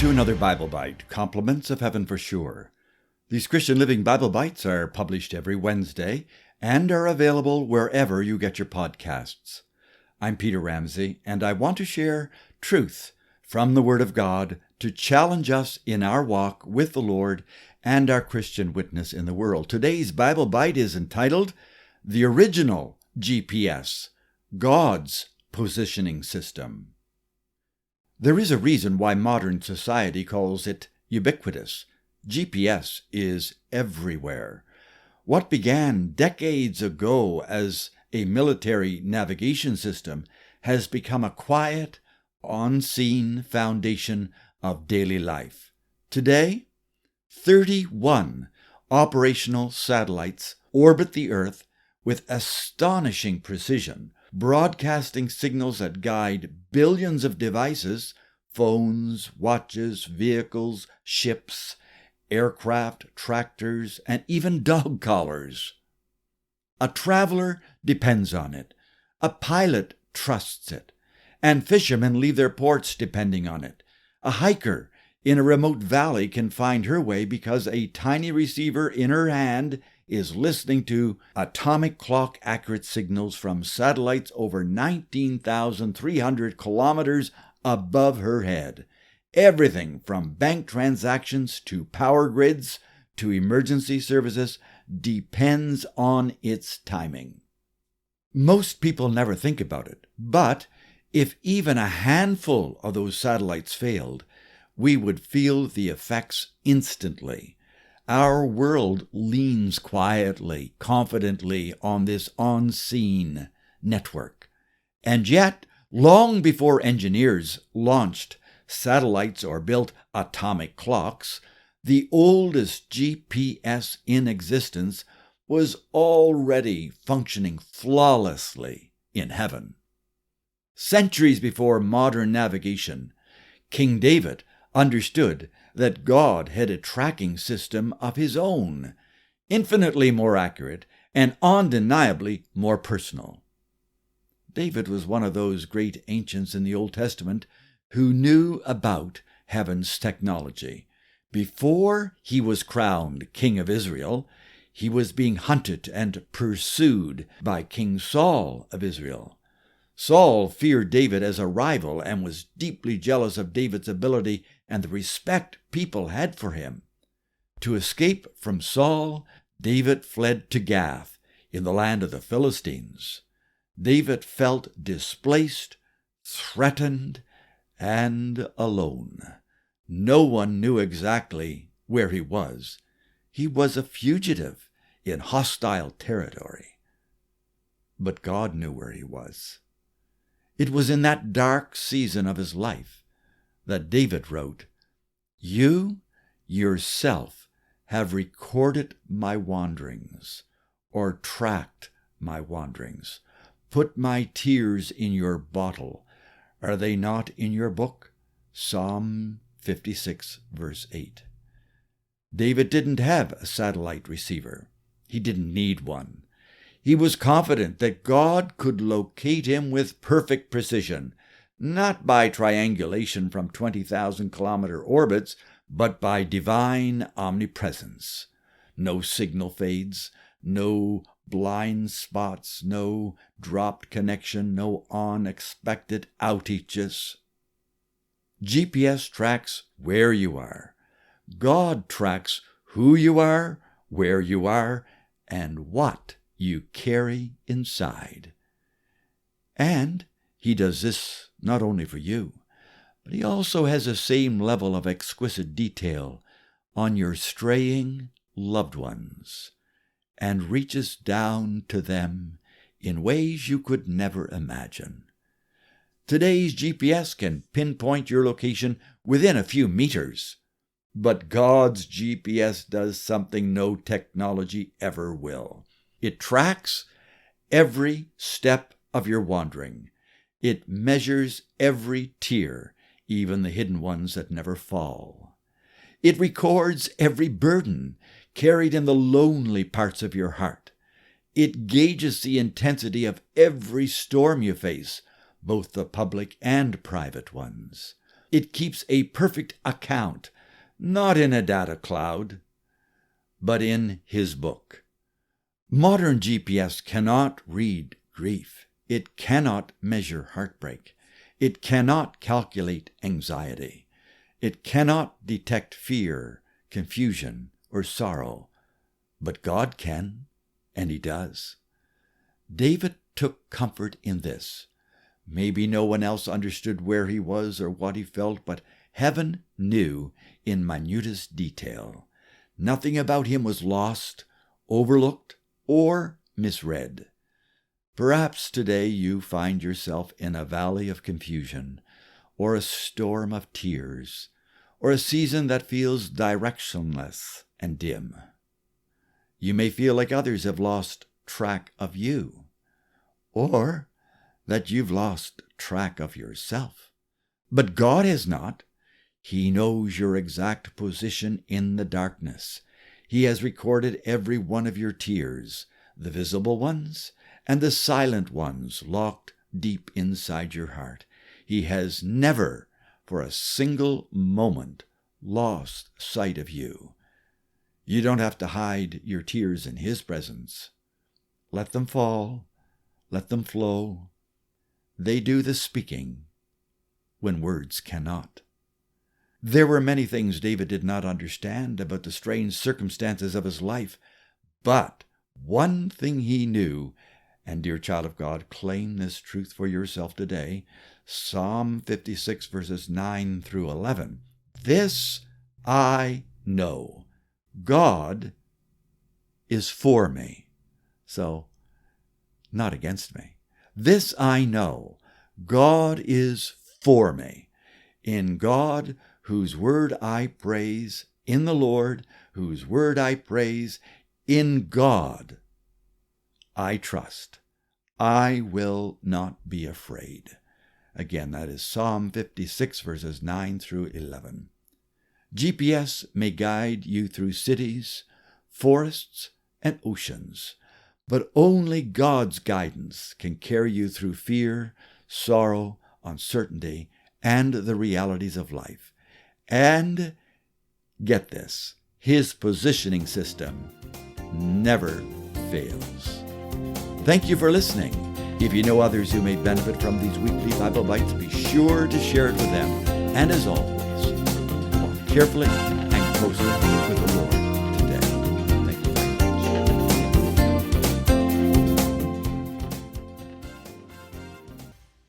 to another Bible Bite, compliments of Heaven for Sure. These Christian Living Bible Bites are published every Wednesday and are available wherever you get your podcasts. I'm Peter Ramsey, and I want to share truth from the Word of God to challenge us in our walk with the Lord and our Christian witness in the world. Today's Bible Bite is entitled, The Original GPS, God's Positioning System. There is a reason why modern society calls it ubiquitous. GPS is everywhere. What began decades ago as a military navigation system has become a quiet, unseen foundation of daily life. Today, 31 operational satellites orbit the Earth with astonishing precision, broadcasting signals that guide billions of devices, phones, watches, vehicles, ships, aircraft, tractors, and even dog collars. A traveler depends on it. A pilot trusts it. And fishermen leave their ports depending on it. A hiker in a remote valley can find her way because a tiny receiver in her hand is listening to atomic clock accurate signals from satellites over 19,300 kilometers above her head. Everything from bank transactions to power grids to emergency services depends on its timing. Most people never think about it, but if even a handful of those satellites failed, we would feel the effects instantly. Our world leans quietly, confidently on this unseen network. And yet, long before engineers launched satellites or built atomic clocks, the oldest GPS in existence was already functioning flawlessly in heaven. Centuries before modern navigation, King David understood that God had a tracking system of his own, infinitely more accurate and undeniably more personal. David was one of those great ancients in the Old Testament who knew about heaven's technology. Before he was crowned king of Israel, he was being hunted and pursued by King Saul of Israel. Saul feared David as a rival and was deeply jealous of David's ability and the respect people had for him. To escape from Saul, David fled to Gath in the land of the Philistines. David felt displaced, threatened, and alone. No one knew exactly where he was. He was a fugitive in hostile territory. But God knew where he was. It was in that dark season of his life that David wrote, "You yourself have recorded my wanderings, or tracked my wanderings. Put my tears in your bottle. Are they not in your book?" Psalm 56, verse 8. David didn't have a satellite receiver. He didn't need one. He was confident that God could locate him with perfect precision, not by triangulation from 20,000-kilometer orbits, but by divine omnipresence. No signal fades, no blind spots, no dropped connection, no unexpected outages. GPS tracks where you are. God tracks who you are, where you are, and what you carry inside. And he does this not only for you, but he also has the same level of exquisite detail on your straying loved ones and reaches down to them in ways you could never imagine. Today's GPS can pinpoint your location within a few meters, but God's GPS does something no technology ever will. It tracks every step of your wandering. It measures every tear, even the hidden ones that never fall. It records every burden carried in the lonely parts of your heart. It gauges the intensity of every storm you face, both the public and private ones. It keeps a perfect account, not in a data cloud, but in His book. Modern GPS cannot read grief. It cannot measure heartbreak. It cannot calculate anxiety. It cannot detect fear, confusion, or sorrow. But God can, and He does. David took comfort in this. Maybe no one else understood where he was or what he felt, but heaven knew in minutest detail. Nothing about him was lost, overlooked, or misread. Perhaps today you find yourself in a valley of confusion, or a storm of tears, or a season that feels directionless and dim. You may feel like others have lost track of you, or that you've lost track of yourself. But God has not. He knows your exact position in the darkness. He has recorded every one of your tears, the visible ones and the silent ones locked deep inside your heart. He has never, for a single moment, lost sight of you. You don't have to hide your tears in His presence. Let them fall. Let them flow. They do the speaking when words cannot. There were many things David did not understand about the strange circumstances of his life, but one thing he knew, and dear child of God, claim this truth for yourself today, Psalm 56 verses 9 through 11. This I know, God is for me, so not against me. This I know, God is for me. In God, whose word I praise, in the Lord, whose word I praise, in God I trust. I will not be afraid. Again, that is Psalm 56 verses 9 through 11. GPS may guide you through cities, forests, and oceans, but only God's guidance can carry you through fear, sorrow, uncertainty, and the realities of life. And get this, His positioning system never fails. Thank you for listening. If you know others who may benefit from these weekly Bible Bites, be sure to share it with them. And as always, walk carefully and closely with the Lord.